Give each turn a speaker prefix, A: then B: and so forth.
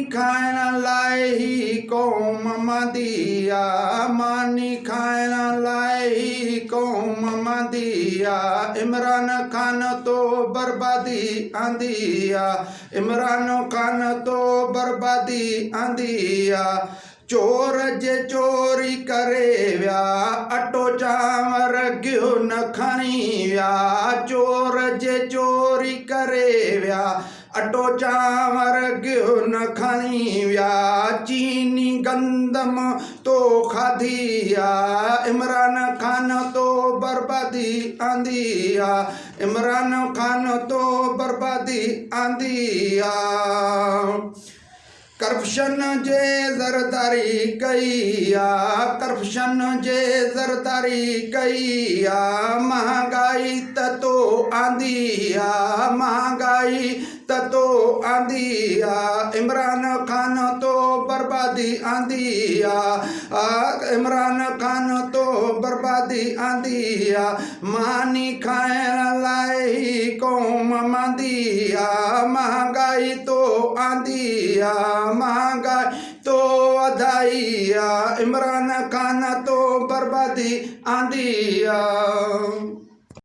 A: खाइण लाइ ही कौम मंदी आ, मानी खाइण लाइ ही कौम मंदी आ। इमरान खान तो बर्बादी आंदी आ, इमरान खान तो बर्बादी आंदी आ। चोर जे चोरी करे विया, अटो चांवर गियो न खणी विया। चोर जे चोरी करे विया, अटो चांवर गियो न खणी विया। चीनी गंदम तो खाधी आ, इमरान खान तो बर्बादी आंदी आ, इमरान खान तो बर्बादी आंदी आ। करप्शन जे ज़रदारी कई आ, करप्शन जे ज़रदारी कई आ। महंगाई त तो आंदी आ, महंगाई त तो आंदी आ। इमरान खान तो बर्बादी आंदी आ, इमरान खान तो बर्बादी आंदी आ। मानी खाइण लाइ ही कौम मंदी आ, महंगाई तो आंदी आ, महंगाई तो वधाई आ। इमरान खान तो बर्बादी आंदी आ।